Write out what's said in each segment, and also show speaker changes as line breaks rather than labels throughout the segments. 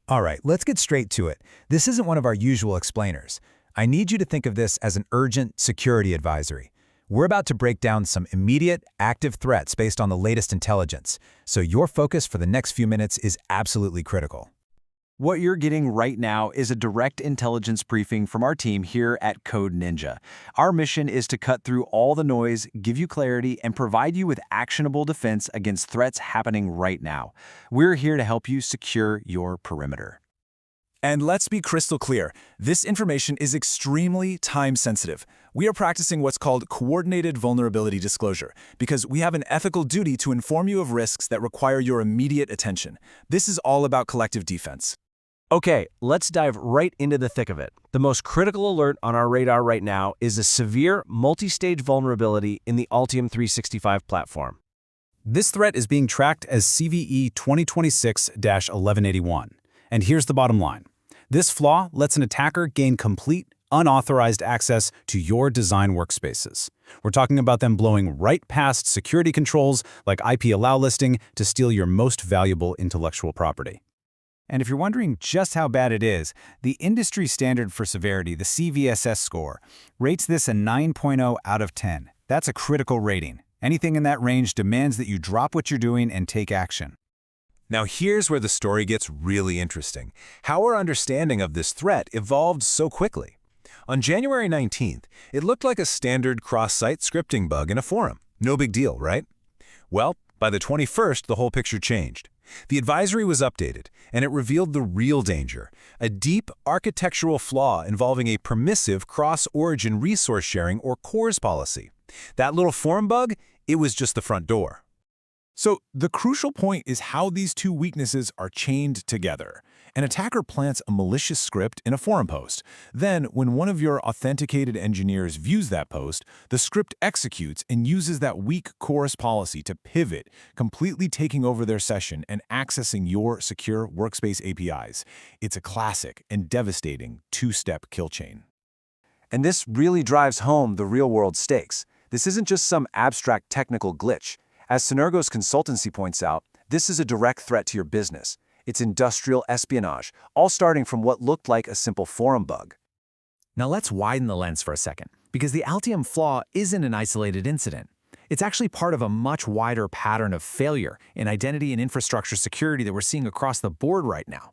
All right, let's get straight to it. This isn't one of our usual explainers. I need you to think of this as an urgent security advisory. We're about to break down some immediate, active threats based on the latest intelligence, so your focus for the next few minutes is absolutely critical.
What you're getting right now is a direct intelligence briefing from our team here at Code Ninja. Our mission is to cut through all the noise, give you clarity, and provide you with actionable defense against threats happening right now. We're here to help you secure your perimeter.
And let's be crystal clear, this information is extremely time-sensitive. We are practicing what's called coordinated vulnerability disclosure because we have an ethical duty to inform you of risks that require your immediate attention. This is all about collective defense.
Okay, let's dive right into the thick of it. The most critical alert on our radar right now is a severe multi-stage vulnerability in the Altium 365 platform.
This threat is being tracked as CVE 2026-1181. And here's the bottom line. This flaw lets an attacker gain complete, unauthorized access to your design workspaces. We're talking about them blowing right past security controls like IP allowlisting to steal your most valuable intellectual property.
And if you're wondering just how bad it is, the industry standard for severity, the CVSS score, rates this a 9.0 out of 10. That's a critical rating. Anything in that range demands that you drop what you're doing and take action.
Now here's where the story gets really interesting. How our understanding of this threat evolved so quickly. On January 19th, it looked like a standard cross-site scripting bug in a forum. No big deal, right? Well, by the 21st, the whole picture changed. The advisory was updated, and it revealed the real danger, a deep architectural flaw involving a permissive cross-origin resource sharing or CORS policy. That little forum bug, it was just the front door.
So the crucial point is how these two weaknesses are chained together. An attacker plants a malicious script in a forum post. Then, when one of your authenticated engineers views that post, the script executes and uses that weak CORS policy to pivot, completely taking over their session and accessing your secure workspace APIs. It's a classic and devastating two-step kill chain.
And this really drives home the real-world stakes. This isn't just some abstract technical glitch. As Synergo's consultancy points out, this is a direct threat to your business. It's industrial espionage, all starting from what looked like a simple forum bug.
Now let's widen the lens for a second, because the Altium flaw isn't an isolated incident. It's actually part of a much wider pattern of failure in identity and infrastructure security that we're seeing across the board right now.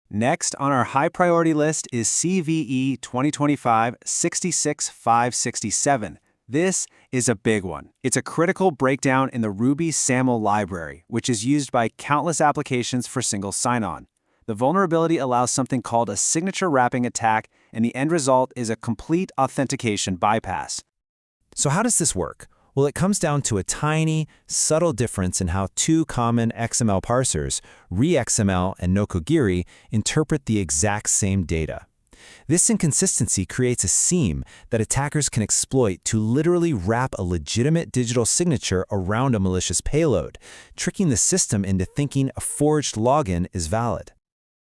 Next on our high priority list is CVE 2025-66567. This is a big one. It's a critical breakdown in the Ruby SAML library, which is used by countless applications for single sign-on. The vulnerability allows something called a signature wrapping attack, and the end result is a complete authentication bypass.
So how does this work? Well, it comes down to a tiny, subtle difference in how two common XML parsers, ReXML and Nokogiri, interpret the exact same data. This inconsistency creates a seam that attackers can exploit to literally wrap a legitimate digital signature around a malicious payload, tricking the system into thinking a forged login is valid.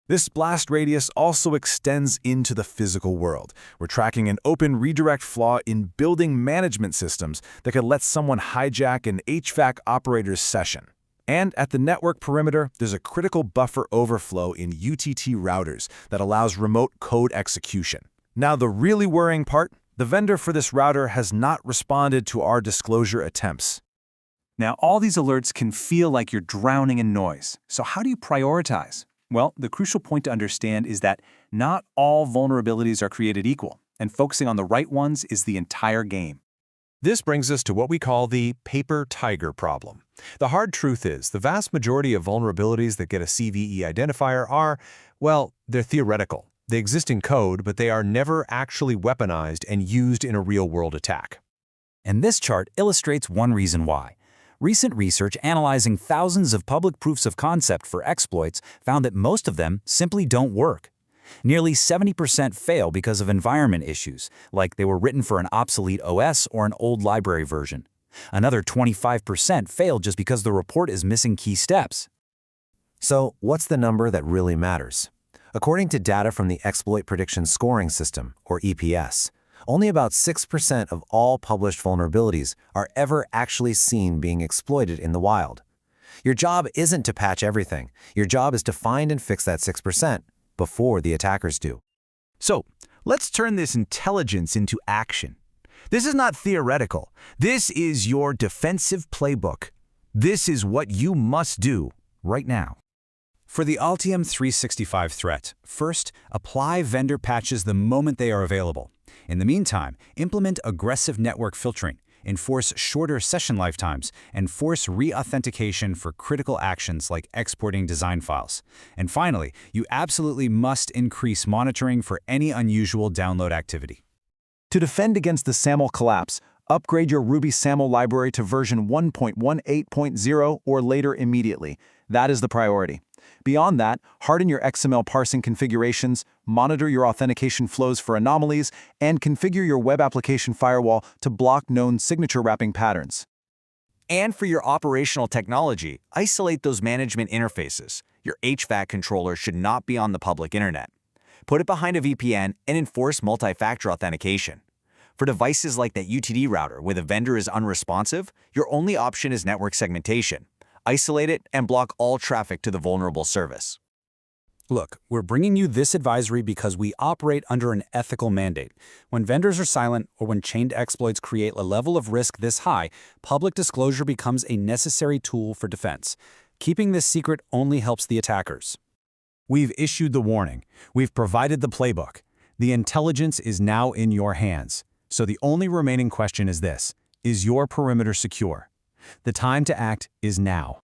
This blast radius also extends into the physical world. We're tracking an open redirect flaw in building management systems that could let someone hijack an HVAC operator's session. And at the network perimeter, there's a critical buffer overflow in UTT routers that allows remote code execution. Now, the really worrying part, the vendor for this router has not responded to our disclosure attempts.
Now, all these alerts can feel like you're drowning in noise. So how do you prioritize? Well, the crucial point to understand is that not all vulnerabilities are created equal, and focusing on the right ones is the entire game.
This brings us to what we call the paper tiger problem. The hard truth is, the vast majority of vulnerabilities that get a CVE identifier are, well, they're theoretical. They exist in code, but they are never actually weaponized and used in a real-world attack.
And this chart illustrates one reason why. Recent research analyzing thousands of public proofs of concept for exploits found that most of them simply don't work. Nearly 70% fail because of environment issues, like they were written for an obsolete OS or an old library version. Another 25% fail just because the report is missing key steps.
So, what's the number that really matters? According to data from the Exploit Prediction Scoring System, or EPSS, only about 6% of all published vulnerabilities are ever actually seen being exploited in the wild. Your job isn't to patch everything. Your job is to find and fix that 6% before the attackers do.
So, let's turn this intelligence into action. This is not theoretical. This is your defensive playbook. This is what you must do right now.
For the Altium 365 threat, first, apply vendor patches the moment they are available. In the meantime, implement aggressive network filtering, enforce shorter session lifetimes, and force re-authentication for critical actions like exporting design files. And finally, you absolutely must increase monitoring for any unusual download activity.
To defend against the SAML collapse, upgrade your Ruby SAML library to version 1.18.0 or later immediately. That is the priority. Beyond that, harden your XML parsing configurations, monitor your authentication flows for anomalies, and configure your web application firewall to block known signature wrapping patterns.
And for your operational technology, isolate those management interfaces. Your HVAC controller should not be on the public internet. Put it behind a VPN and enforce multi-factor authentication. For devices like that UTD router where the vendor is unresponsive, your only option is network segmentation. Isolate it and block all traffic to the vulnerable service.
Look, we're bringing you this advisory because we operate under an ethical mandate. When vendors are silent or when chained exploits create a level of risk this high, public disclosure becomes a necessary tool for defense. Keeping this secret only helps the attackers.
We've issued the warning. We've provided the playbook. The intelligence is now in your hands. So the only remaining question is this: is your perimeter secure? The time to act is now.